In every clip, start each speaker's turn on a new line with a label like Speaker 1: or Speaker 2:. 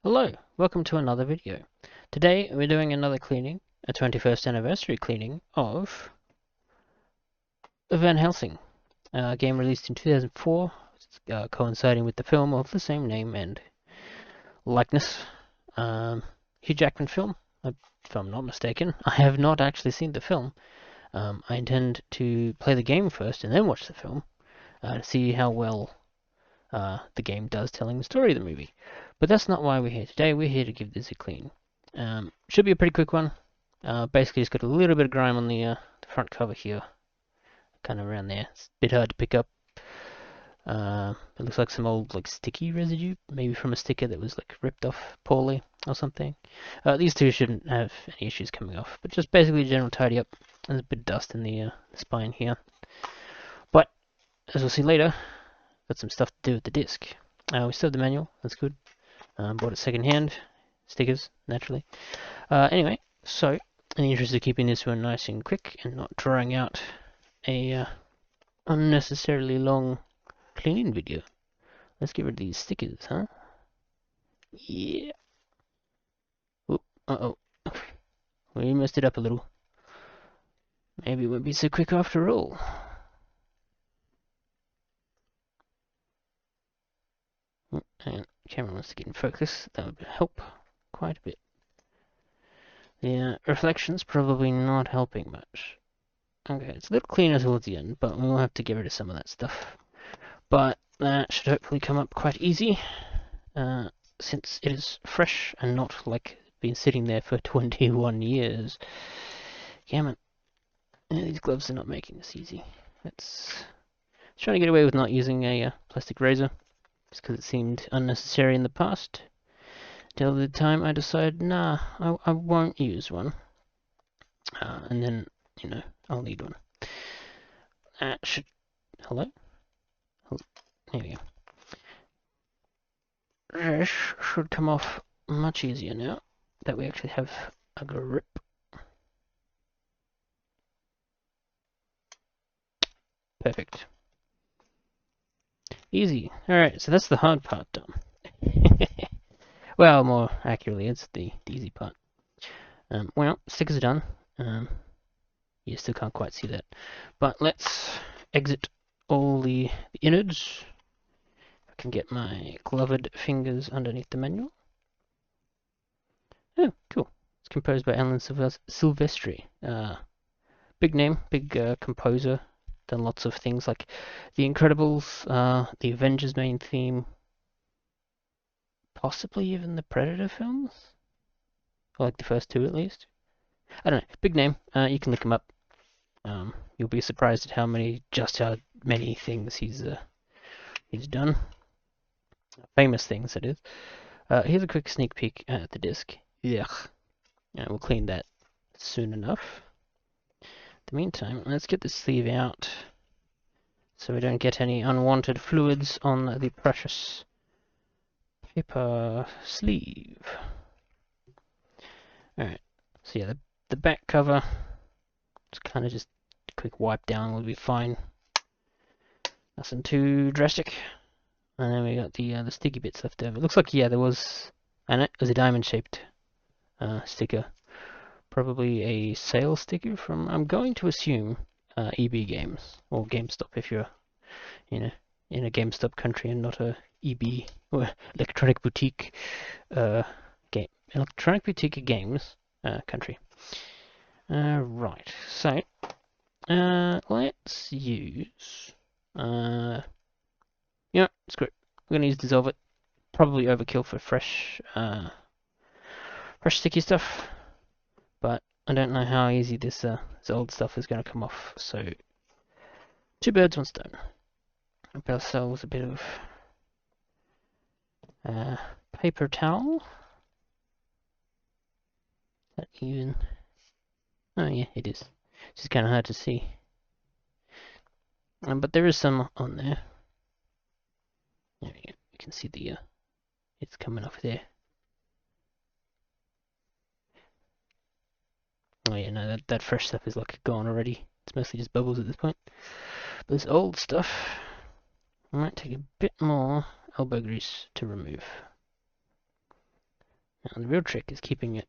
Speaker 1: Hello, welcome to another video. Today we're doing another cleaning, a 21st anniversary cleaning of Van Helsing, a game released in 2004, coinciding with the film of the same name and likeness. Hugh Jackman film, if I'm not mistaken. I have not actually seen the film. I intend to play the game first and then watch the film to see how well the game does telling the story of the movie. But that's not why we're here today. We're here to give this a clean. Should be a pretty quick one. Basically, it's got a little bit of grime on the front cover here, kind of around there. It's a bit hard to pick up. It looks like some old sticky residue, maybe from a sticker that was ripped off poorly or something. These two shouldn't have any issues coming off, but just basically a general tidy up. There's a bit of dust in the spine here. But as we'll see later, got some stuff to do with the disc. We still have the manual. That's good. Bought it second hand. Stickers, naturally. Anyway, so in the interest of keeping this one nice and quick and not drawing out a unnecessarily long cleaning video, let's get rid of these stickers, huh? Yeah. Oop, uh-oh. We messed it up a little. Maybe it won't be so quick after all. And camera wants to get in focus. That would help quite a bit. The reflection's probably not helping much. Okay, it's a little cleaner towards the end, but we'll have to get rid of some of that stuff. But that should hopefully come up quite easy, since it is fresh and not been sitting there for 21 years. Damn it. These gloves are not making this easy. Let's try to get away with not using a plastic razor, just because it seemed unnecessary in the past. Till the time I decided, nah, I won't use one. And then, I'll need one. Should... Hello? There we go. This should come off much easier now that we actually have a grip. Perfect. Easy. Alright, so that's the hard part done. Well, more accurately, it's the easy part. Well, stickers are done. You still can't quite see that. But let's exit all the innards. I can get my gloved fingers underneath the manual. Oh, cool. It's composed by Alan Silvestri. Big name, big composer. Done lots of things like The Incredibles, the Avengers main theme, possibly even the Predator films? Or the first two at least. I don't know. Big name. You can look him up. You'll be surprised at how many things he's done. Famous things, that is. Here's a quick sneak peek at the disc. Yeah. We'll clean that soon enough. In the meantime, let's get the sleeve out so we don't get any unwanted fluids on the precious paper sleeve. Alright, so yeah, the back cover, it's kind of just a quick wipe down will be fine. Nothing too drastic. And then we got the sticky bits left over. It looks like, yeah, there was, and it was a diamond-shaped sticker. Probably a sale sticker from, I'm going to assume, EB Games, or GameStop if you're, in a GameStop country and not a EB, or Electronic Boutique Electronic Boutique Games country. Right, so let's use screw it. We're gonna use Dissolve It. Probably overkill for fresh sticky stuff, but I don't know how easy this old stuff is gonna come off. So two birds, one stone. Grab ourselves a bit of paper towel. Is that even? Oh yeah, it is. It's just kind of hard to see. But there is some on there. There we go. You can see the it's coming off there. Oh yeah, no, that fresh stuff is gone already. It's mostly just bubbles at this point. But this old stuff, I might take a bit more elbow grease to remove. Now, the real trick is keeping it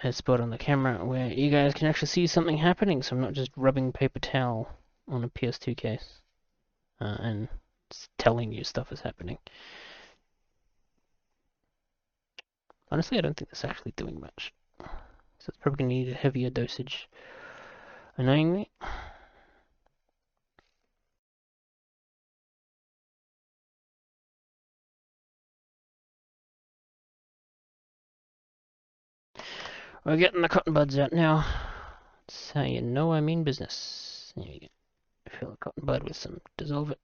Speaker 1: a spot on the camera where you guys can actually see something happening, so I'm not just rubbing paper towel on a PS2 case and telling you stuff is happening. Honestly, I don't think that's actually doing much. So it's probably going to need a heavier dosage, annoyingly. We're getting the cotton buds out now. That's how you know I mean business. There you go. Fill a cotton bud with some dissolve it.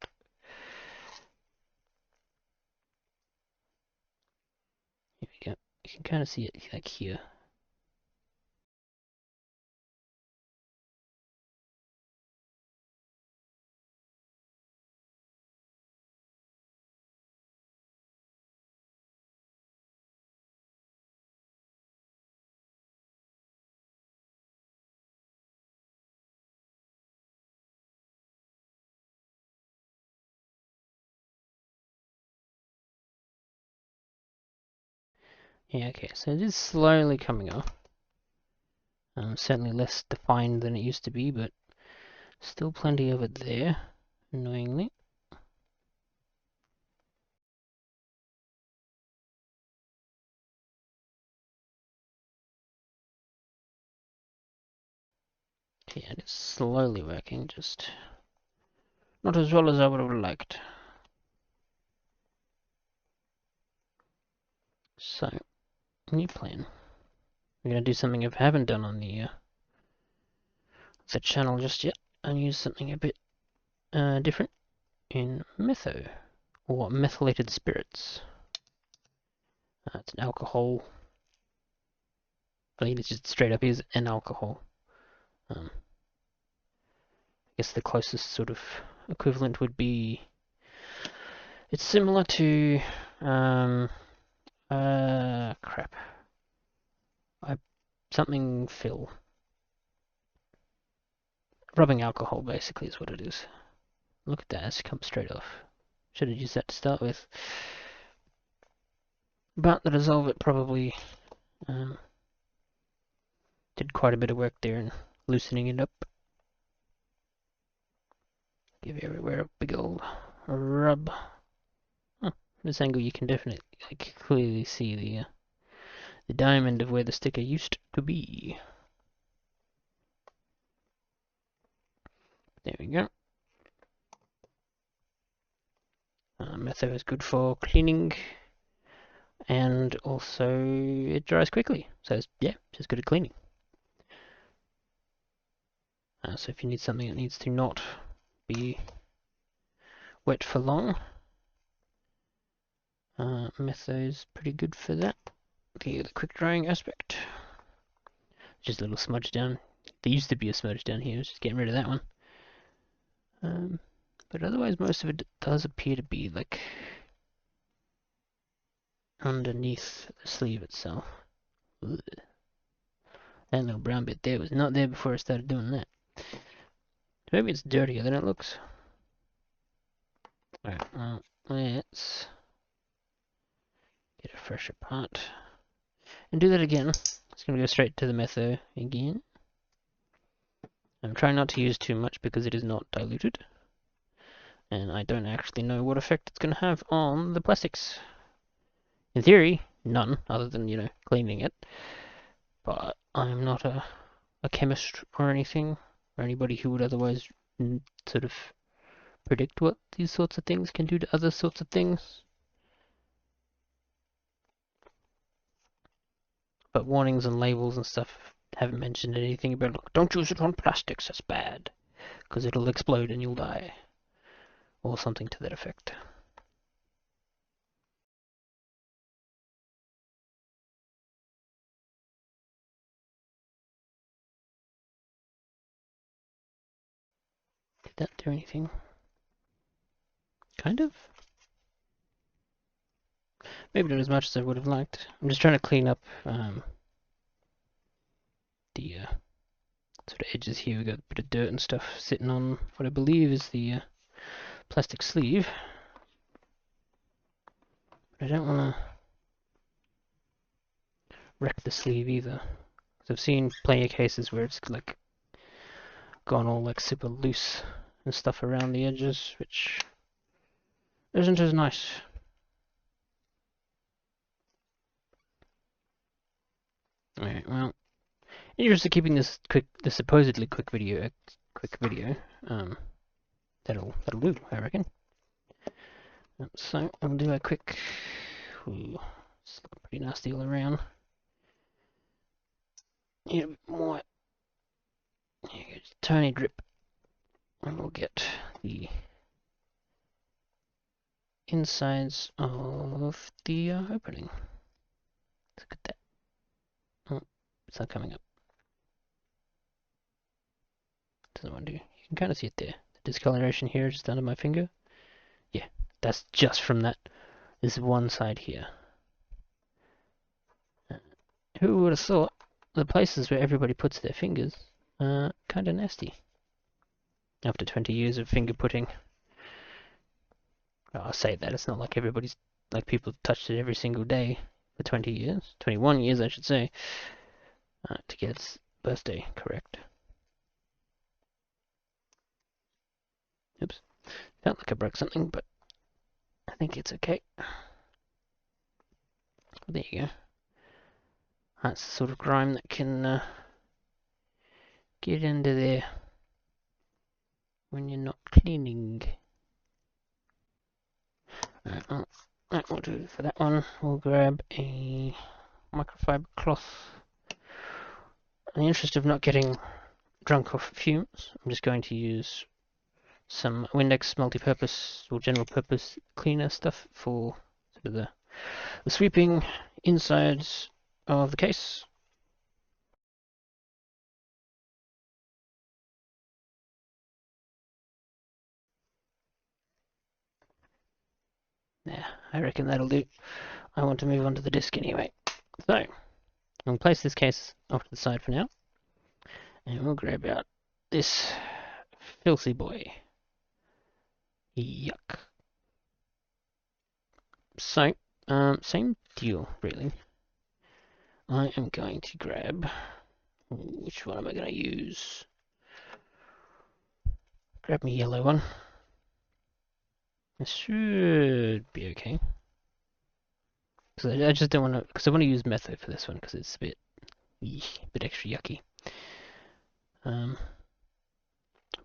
Speaker 1: Here we go. You can kind of see it like here. Yeah, okay, so it is slowly coming off. Certainly less defined than it used to be, but still plenty of it there, annoyingly. Yeah, it is slowly working, just not as well as I would have liked. So, new plan. We're going to do something I haven't done on the channel just yet, and use something a bit different in metho, or methylated spirits. It's an alcohol. I mean, it's just straight up is an alcohol. I guess the closest sort of equivalent would be, it's similar to crap. Something fill. Rubbing alcohol basically is what it is. Look at that, it's come straight off. Should have used that to start with. But the dissolve it probably did quite a bit of work there in loosening it up. Give everywhere a big old rub. This angle you can definitely clearly see the diamond of where the sticker used to be. There we go. Metho is good for cleaning, and also it dries quickly. So it's, yeah, it's good at cleaning. So if you need something that needs to not be wet for long, Metho is pretty good for that. The quick drying aspect. Just a little smudge down. There used to be a smudge down here, just getting rid of that one. But otherwise most of it does appear to be like underneath the sleeve itself. Ugh. That little brown bit there was not there before I started doing that. Maybe it's dirtier than it looks. Alright, well, let's get a fresher part. And do that again. It's going to go straight to the metho again. I'm trying not to use too much because it is not diluted. And I don't actually know what effect it's going to have on the plastics. In theory, none, other than, cleaning it. But I'm not a chemist or anything, or anybody who would otherwise sort of predict what these sorts of things can do to other sorts of things. But warnings and labels and stuff haven't mentioned anything about, look, don't use it on plastics, that's bad, because it'll explode and you'll die. Or something to that effect. Did that do anything? Kind of? Maybe not as much as I would have liked. I'm just trying to clean up the sort of edges here. We've got a bit of dirt and stuff sitting on what I believe is the plastic sleeve. But I don't want to wreck the sleeve either. So I've seen plenty of cases where it's like gone all like super loose and stuff around the edges, which isn't as nice. Alright, well, in the interest of keeping this supposedly quick video, that'll do, I reckon. So I'll do a quick. Ooh, it's looking pretty nasty all around. Need a bit more. Here you go, tiny drip, and we'll get the insides of the opening. Look at that. Oh, it's not coming up. Doesn't want to. You can kind of see it there. The discoloration here, just under my finger. Yeah, that's just from that. This one side here. Who would have thought the places where everybody puts their fingers are kind of nasty. After 20 years of finger putting. Oh, I'll say that, it's not like everybody's, like people touched it every single day for 20 years. 21 years, I should say. To get its birthday correct. Oops. Felt like I broke something, but I think it's okay. There you go. That's the sort of grime that can get into there when you're not cleaning. Alright, well, that will do for that one. We'll grab a microfiber cloth. In the interest of not getting drunk off fumes, I'm just going to use some Windex multi-purpose or general purpose cleaner stuff for sort of the sweeping insides of the case. Yeah, I reckon that'll do. I want to move on to the disc anyway. So, I'll place this case off to the side for now. And we'll grab out this filthy boy. Yuck. So, same deal, really. I am going to grab... Which one am I going to use? Grab me yellow one. This should be okay. Because I just don't want to... Because I want to use metho for this one, because it's a bit extra yucky. But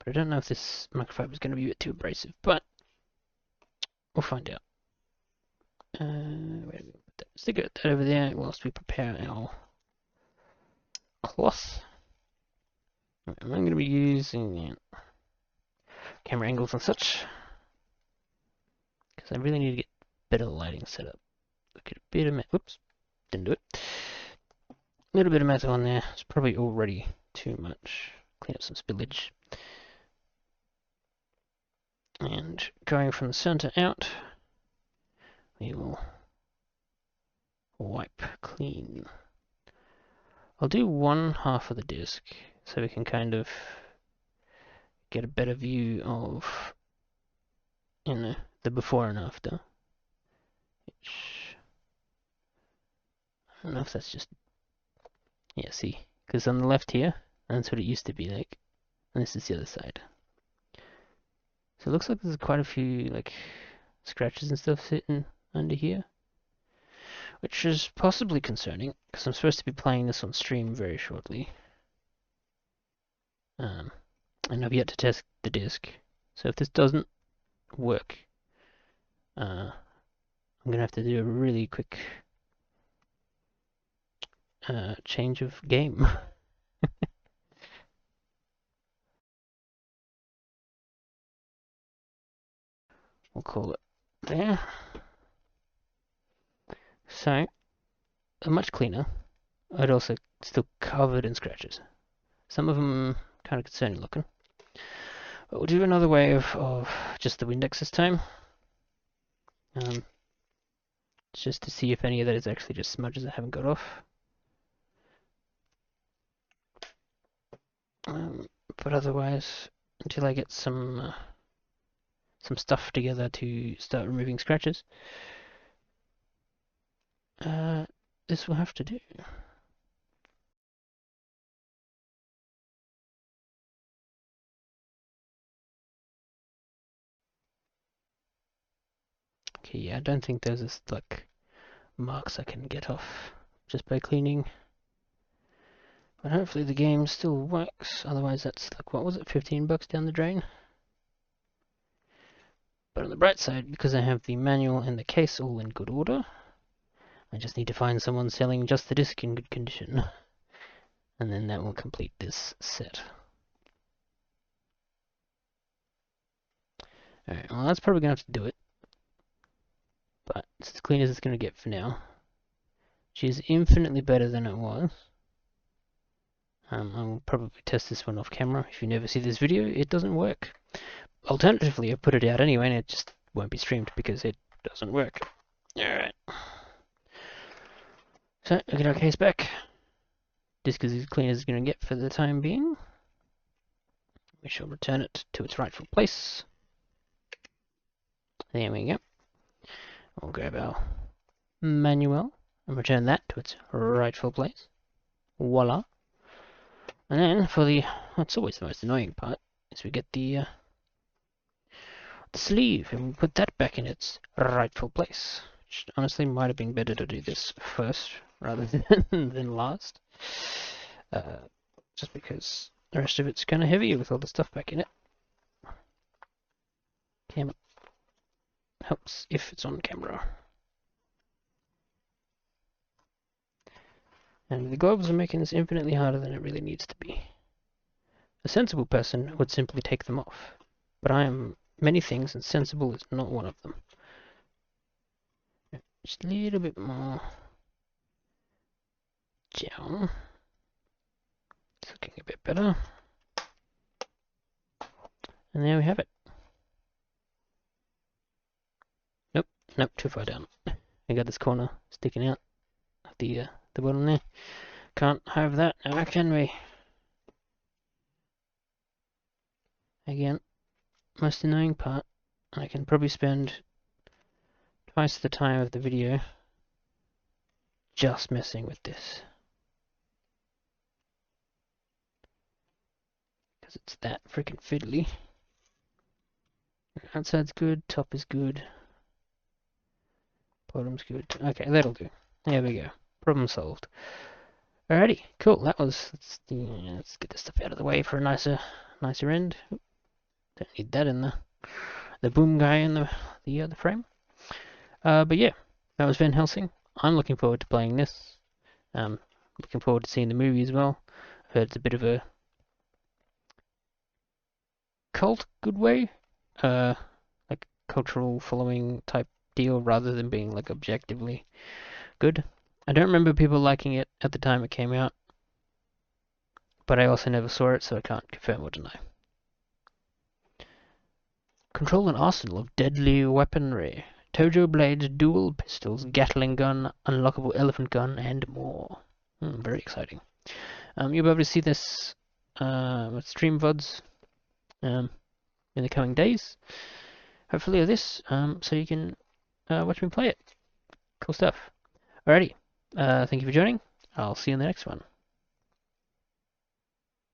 Speaker 1: I don't know if this microfiber is going to be a bit too abrasive, but we'll find out. Where do we put that? Stick that over there whilst we prepare our cloth. I'm going to be using camera angles and such, because I really need to get better lighting set up. Look at a bit of whoops, didn't do it. A little bit of metal on there. It's probably already too much. Clean up some spillage. And going from the center out, we will wipe clean. I'll do one half of the disc so we can kind of get a better view of, you know, the before and after. Which, I don't know if that's just, yeah, see, because on the left here, that's what it used to be like, and this is the other side. So it looks like there's quite a few like scratches and stuff sitting under here, which is possibly concerning because I'm supposed to be playing this on stream very shortly. And I've yet to test the disc, so if this doesn't work, I'm gonna have to do a really quick change of game. We'll call it there. So, much cleaner. I'd also still covered in scratches. Some of them kind of concerning looking. But we'll do another wave of just the Windex this time. Just to see if any of that is actually just smudges that haven't got off. But otherwise, until I get some stuff together to start removing scratches, this will have to do. Okay, yeah, I don't think there's this, like, marks I can get off just by cleaning. But hopefully the game still works, otherwise that's like, what was it, 15 bucks down the drain? But on the bright side, because I have the manual and the case all in good order, I just need to find someone selling just the disc in good condition. And then that will complete this set. Alright, well that's probably going to have to do it. But it's as clean as it's going to get for now. Which is infinitely better than it was. I will probably test this one off camera. If you never see this video, it doesn't work. Alternatively, I put it out anyway and it just won't be streamed because it doesn't work. Alright. So, I get our case back. Disc is as clean as it's going to get for the time being. We shall return it to its rightful place. There we go. We'll grab our manual and return that to its rightful place. Voila. And then for the, that's always the most annoying part, is we get the sleeve and we put that back in its rightful place. Which honestly might have been better to do this first rather than last. Just because the rest of it's kind of heavy with all the stuff back in it. Camera helps if it's on camera. And the gloves are making this infinitely harder than it really needs to be. A sensible person would simply take them off, but I am many things and sensible is not one of them. Just a little bit more gel. It's looking a bit better. And there we have it. Nope, too far down. I got this corner sticking out of the bottom there. Can't have that now, can we? Again, most annoying part. I can probably spend twice the time of the video just messing with this. Because it's that freaking fiddly. Outside's good, top is good. Bottom's good. Okay, that'll do. There we go. Problem solved. Alrighty, cool. That was. Let's get this stuff out of the way for a nicer end. Don't need that in the boom guy in the frame. But yeah, that was Van Helsing. I'm looking forward to playing this. Looking forward to seeing the movie as well. I've heard it's a bit of a cult good way, like cultural following type deal rather than being like objectively good. I don't remember people liking it at the time it came out, but I also never saw it, so I can't confirm or deny. Control an arsenal of deadly weaponry. Tojo blades, dual pistols, Gatling gun, unlockable elephant gun, and more. Very exciting. You'll be able to see this stream VODs in the coming days. Hopefully of this, so you can watch me play it. Cool stuff. Alrighty. Thank you for joining. I'll see you in the next one.